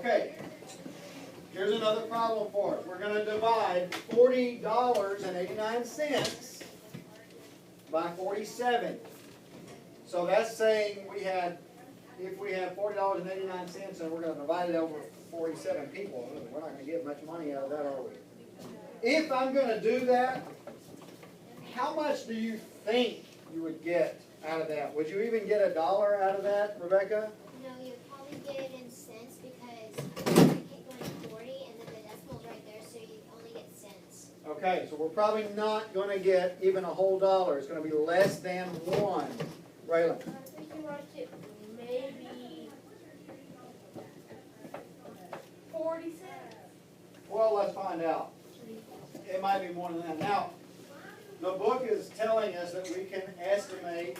Okay. Here's another problem for us. We're going to divide $40.89 by 47. So that's saying if we have $40.89 and we're going to divide it over 47 people, we're not going to get much money out of that, are we? If I'm going to do that, how much do you think you would get out of that? Would you even get $1 out of that, Rebecca? No, you'd probably get it in cents because you keep going to 40 and then the decimal's right there, so you only get cents. Okay, so we're probably not going to get even a whole dollar. It's going to be less than 1. Raylan? Maybe 40 cents. Well, let's find out. It might be more than that. Now, the book is telling us that we can estimate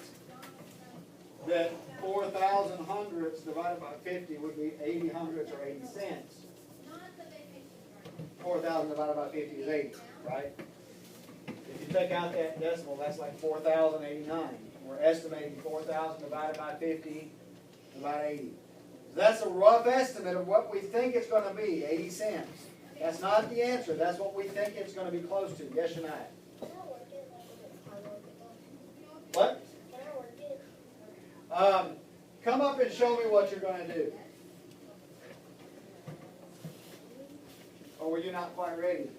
that 4,000 hundredths divided by 50 would be 80 hundredths or 80 cents. 4,000 divided by 50 is 80, right? If you take out that decimal, that's like 4,089. We're estimating 4,000 divided by 50 is about 80. So that's a rough estimate of what we think it's going to be, 80 cents. That's not the answer. That's what we think it's going to be close to. Yes or no? What? Come up and show me what you're going to do. Or were you not quite ready?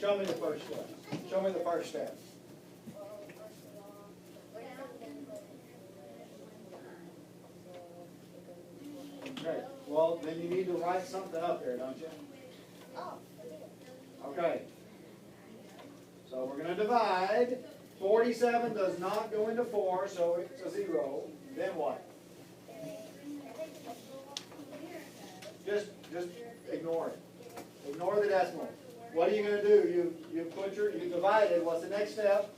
Show me the first step. Show me the first step. Okay. Well, then you need to write something up there, don't you? Okay. So we're going to divide. 47 does not go into 4, so it's a 0. Then what? Just ignore it. Ignore the decimal. What are you going to do? You divided. What's the next step?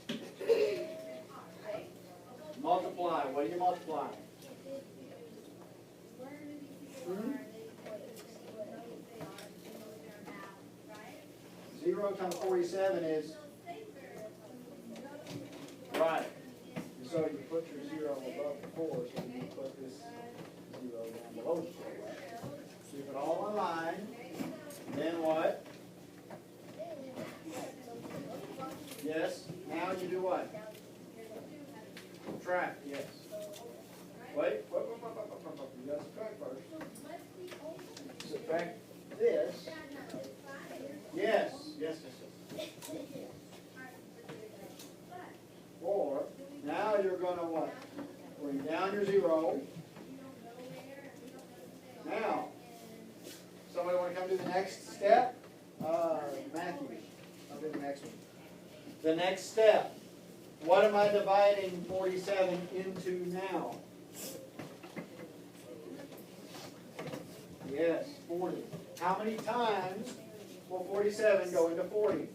Multiply. What do you multiply? 0 times 47 is right. So you put your 0 above the 4, so you put this 0 down below the 4. Keep it all in line. Then what? Yes. Now you do what? Subtract. Yes. Wait. You got to subtract first. Subtract this. Yes. Yes. 4. Now you're going to what? Bring down your 0. Now, somebody want to come to the next step? Matthew, I'll do the next one. The next step. What am I dividing 47 into now? Yes, 40. How many times will 47 go into 40?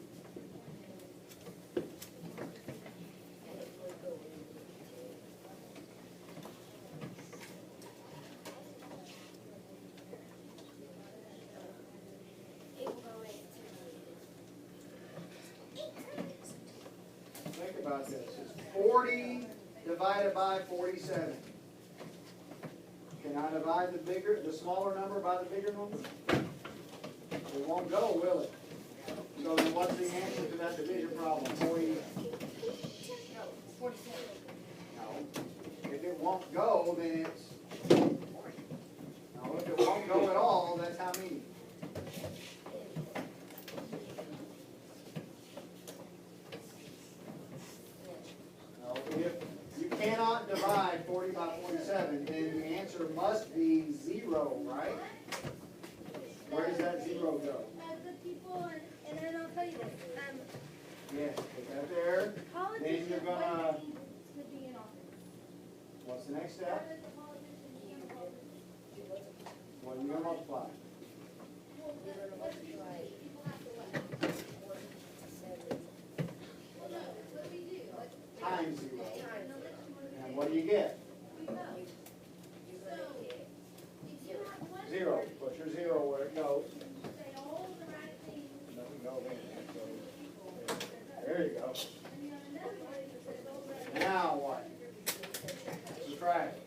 Think about this. It's 40 divided by 47. Can I divide the smaller number by the bigger number? It won't go, will it? So then what's the answer to that division problem? 40? No, 47. No. If it won't go, then it's 40. No, if it won't go at all, that's how many? No, if you cannot divide 40 by 47, then the answer must be 0, right? Where does that 0 go? And then I'll tell you this. Yes, put that there. Then you're gonna. What's the next step? What are you gonna multiply? Times 0. And what do you get? 0. Put your 0 where it goes. Doesn't go there. There you go. Now what? Subtract.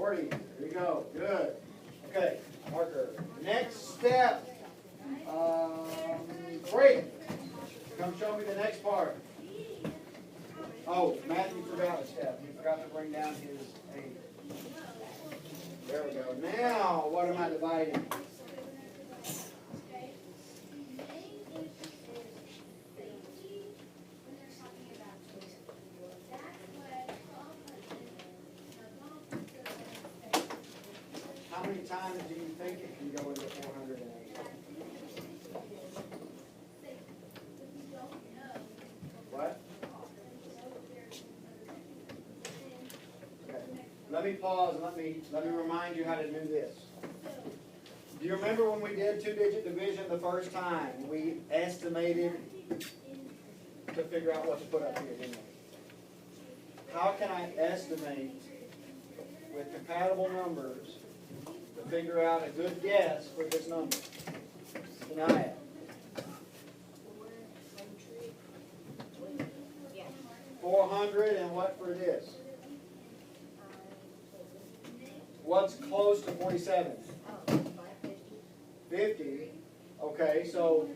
40, there you go, good. Okay, marker. Next step, Brady, come show me the next part. Oh, Matthew forgot a step. He forgot to bring down his 8. There we go. Now, what am I dividing? How many times do you think it can go into 408? What? Okay. Let me pause and let me remind you how to do this. Do you remember when we did 2-digit division the first time? We estimated to figure out what to put up here, didn't we? How can I estimate with compatible numbers to figure out a good guess for this number? Can I have? 400 and what for this? What's close to 47? 50. Okay, so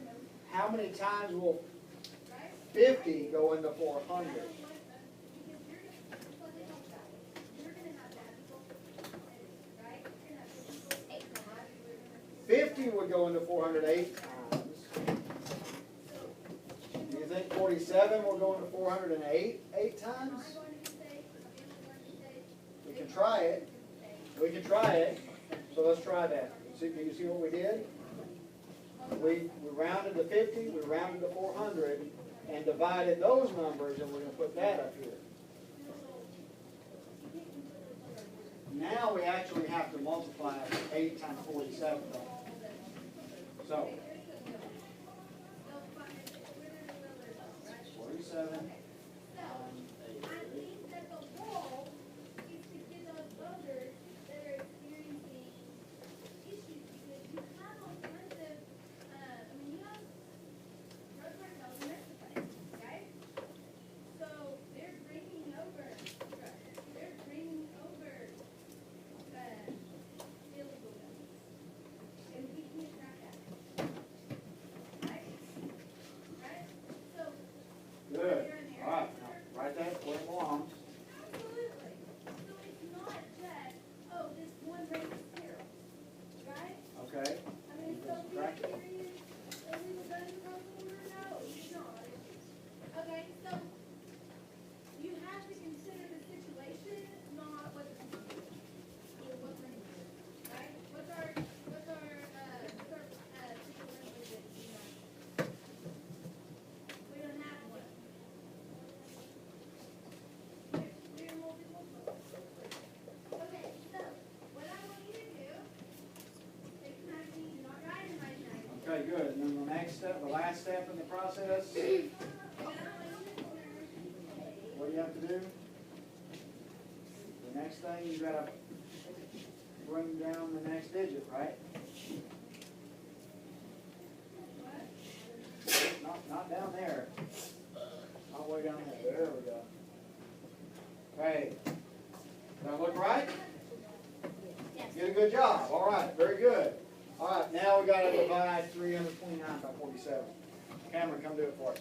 how many times will 50 go into 400? 50 would go into 408 times. Do you think 47 will go into 408 8 times? We can try it. We can try it. So let's try that. Can you see what we did? We rounded to 50, we rounded to 400, and divided those numbers, and we're going to put that up here. Now we actually have to multiply 8 times 47. So, 47 times 8. Good. All right. Now, write that where it belongs. Okay. Okay, so you have to consider the situation, not what the what's right? What's our situation? We don't have one. We're multiple. Okay, so what I want you to do, take imagine, not right imaginary. Okay, good. And then the next step, the last step in the process, what do you have to do? The next thing, you gotta bring down the next digit, right? Not down there. Not way down there. There we go. Okay. Does that look right? Yes. You did a good job. All right, very good. All right, now we gotta divide 329 by 47. Cameron, come do it for us.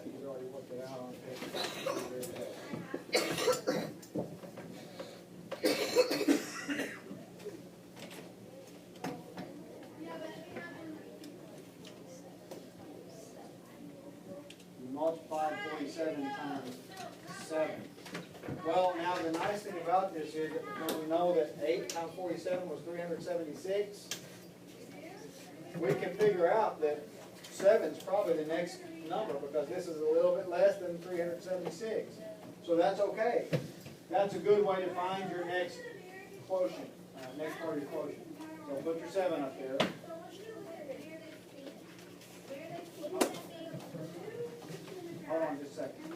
He's already worked it out on paper. You multiply 47 times 7. Well, now the nice thing about this is that because we know that 8 times 47 was 376, we can figure out that 7 is probably the next number because this is a little bit less than 376. So that's okay. That's a good way to find your next quotient, next part of your quotient. So put your 7 up there. Hold on just a second.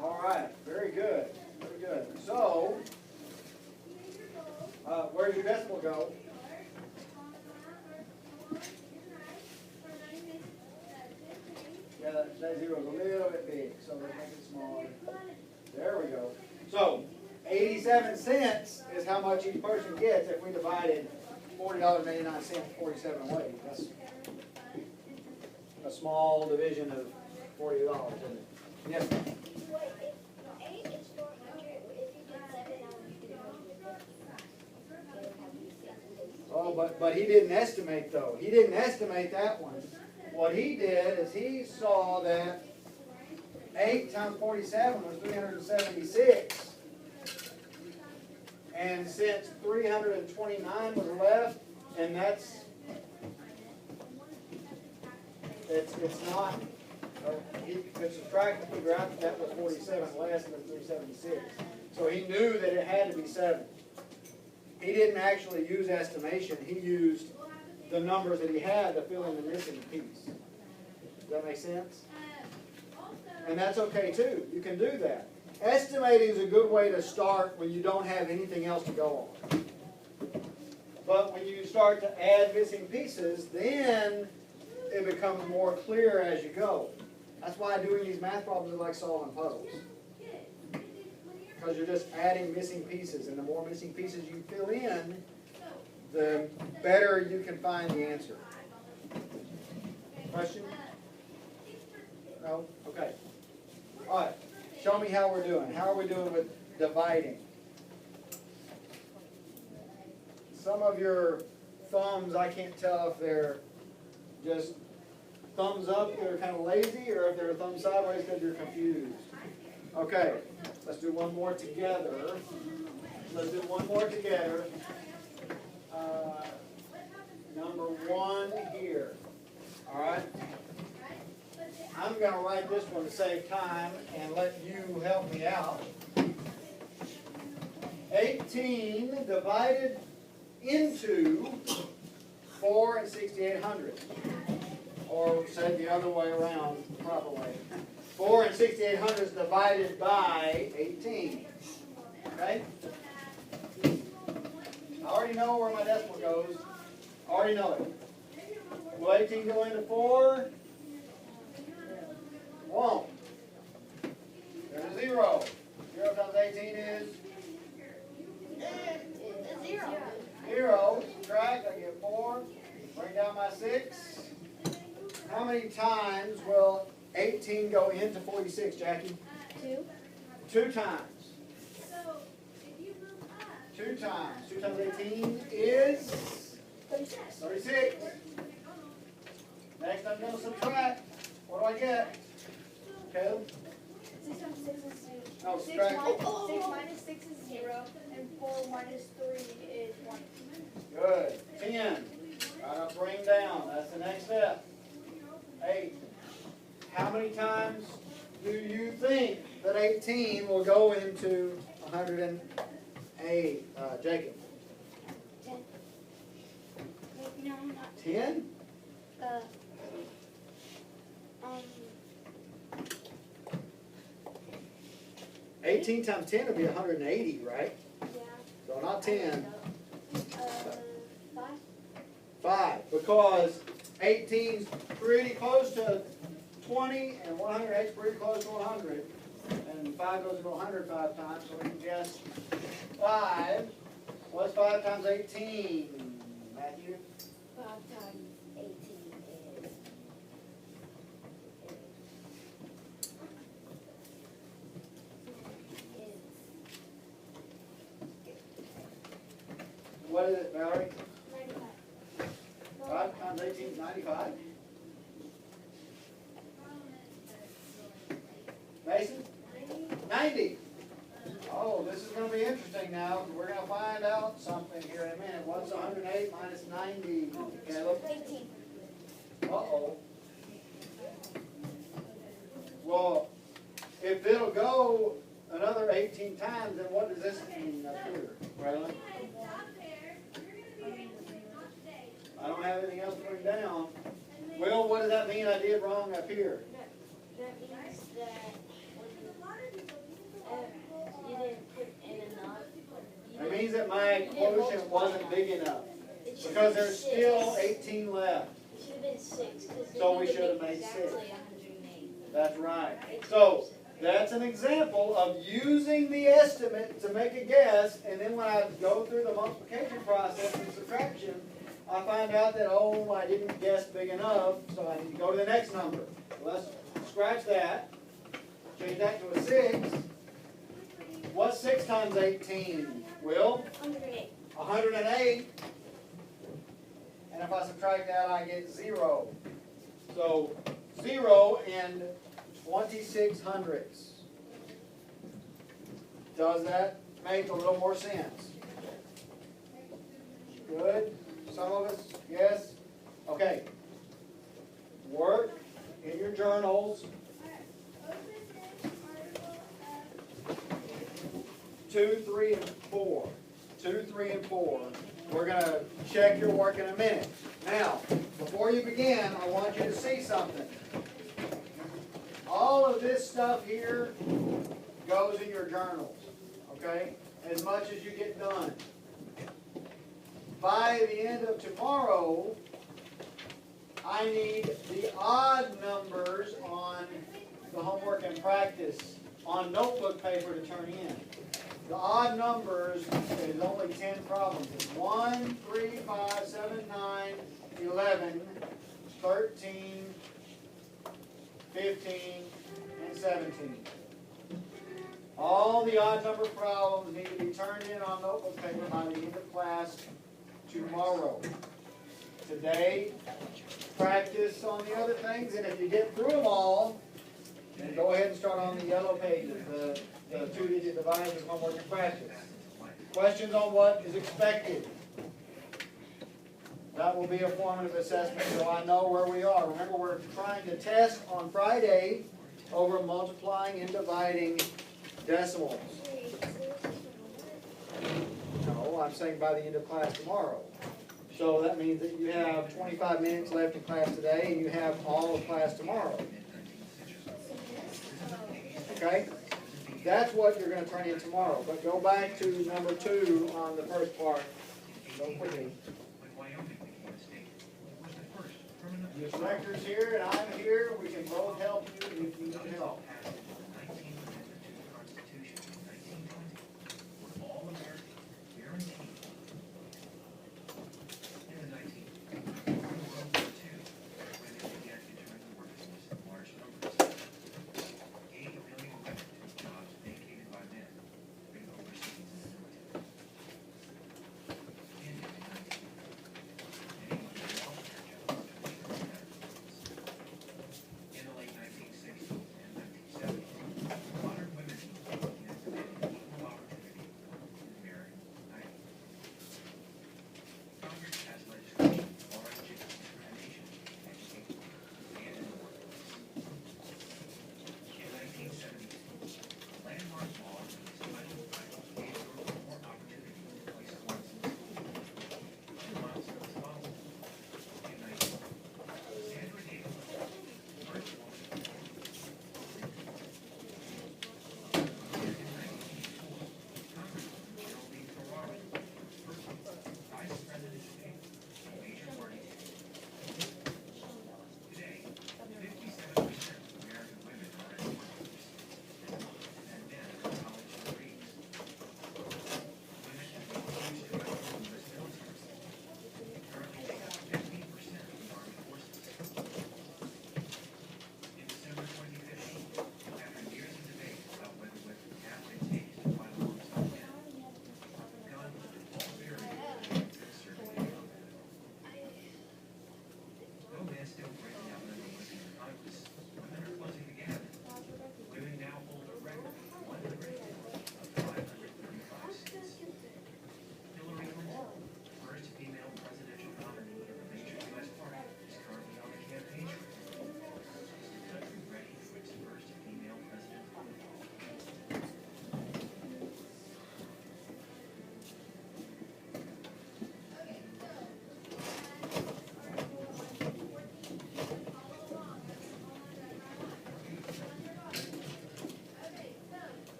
All right, very good, very good. So, 47 cents is how much each person gets if we divided $40.89 47 ways. That's a small division of $40, isn't it? Yes, ma'am. Wait, if 8 is 400, if you did 7, how would you do it? Oh, but he didn't estimate though. He didn't estimate that one. What he did is he saw that 8 times 47 was 376. And since 329 was left, and it's not, he could subtract and figure out that that was 47 less than 376. So he knew that it had to be 7. He didn't actually use estimation, he used the numbers that he had to fill in the missing piece. Does that make sense? And that's okay too, you can do that. Estimating is a good way to start when you don't have anything else to go on. But when you start to add missing pieces, then it becomes more clear as you go. That's why doing these math problems is like solving puzzles. Because you're just adding missing pieces, and the more missing pieces you fill in, the better you can find the answer. Question? No? Okay. All right. Show me how we're doing. How are we doing with dividing? Some of your thumbs, I can't tell if they're just thumbs up, they're kind of lazy, or if they're thumbs sideways because you're confused. Okay, let's do one more together. Let's do one more together. Number 1 here. All right? I'm going to write this one to save time and let you help me out. 18 divided into 4 and 6,800. Or said the other way around, the proper way. 4 and 6,800 is divided by 18. Okay? I already know where my decimal goes. I already know it. Will 18 go into 4? Won't. There's a 0. 0 times 18 is? 0. 0. Subtract, I get 4. Bring down my 6. How many times will 18 go into 46, Jackie? 2. 2 times. 2 times. 2 times 18 is? 36. Next I'm going to subtract. What do I get? Caleb? 6 times 6 is 0. No, 6 subtract. minus 6 is 0, and 4 minus 3 is 1. Good. 10. Gotta bring down. That's the next step. 8. How many times do you think that 18 will go into 108? Jacob? 10. No, not 10? 18 times 10 would be 180, right? Yeah. So not 10. 5. 5. Because 18's pretty close to 20 and 108's pretty close to 100. And 5 goes into 100 5 times, so we can guess 5. What's 5 times 18, Matthew? 5 times 18 is... What is it, Valerie? 95. 5 times 18 is 95. Mason? 90. Oh, this is going to be interesting now. We're going to find out something here in a minute. What's 108 minus 90? Caleb? 18. Uh-oh. Well, if it'll go another 18 times, then what does this mean up here? Braylon? I don't have anything else to bring down. Well, what does that mean I did wrong up here? That means that you didn't put in enough. It means that my quotient wasn't big enough. Because there's still 18 left. It should have been 6. So we should have made 6. Exactly 108. That's right. So That's an example of using the estimate to make a guess, and then when I go through the multiplication process and subtraction, I find out that, oh, I didn't guess big enough, so I need to go to the next number. Let's scratch that, change that to a 6. What's 6 times 18? Will? 108. 108. And if I subtract that, I get 0. So 0 and 26 hundredths. Does that make a little more sense? Good? Some of us? Yes? Okay. Work in your journals. 2, 3, and 4. 2, 3, and 4. We're going to check your work in a minute. Now, before you begin, I want you to see something. All of this stuff here goes in your journals, okay? As much as you get done. By the end of tomorrow, I need the odd numbers on the homework and practice on notebook paper to turn in. The odd numbers is only 10 problems. It's 1, 3, 5, 7, 9, 11, 13, 15, and 17. All the odd number problems need to be turned in on notebook paper by the end of class tomorrow. Today, practice on the other things, and if you get through them all, then go ahead and start on the yellow pages, the 2-digit divisors, homework and practice. Questions on what is expected. That will be a formative assessment, so I know where we are. Remember, we're trying to test on Friday over multiplying and dividing decimals. No, I'm saying by the end of class tomorrow. So that means that you have 25 minutes left in class today, and you have all of class tomorrow. Okay? That's what you're going to turn in tomorrow. But go back to number 2 on the first part. Don't forget. The director's here and I'm here. We can both help you if you need help.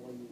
where you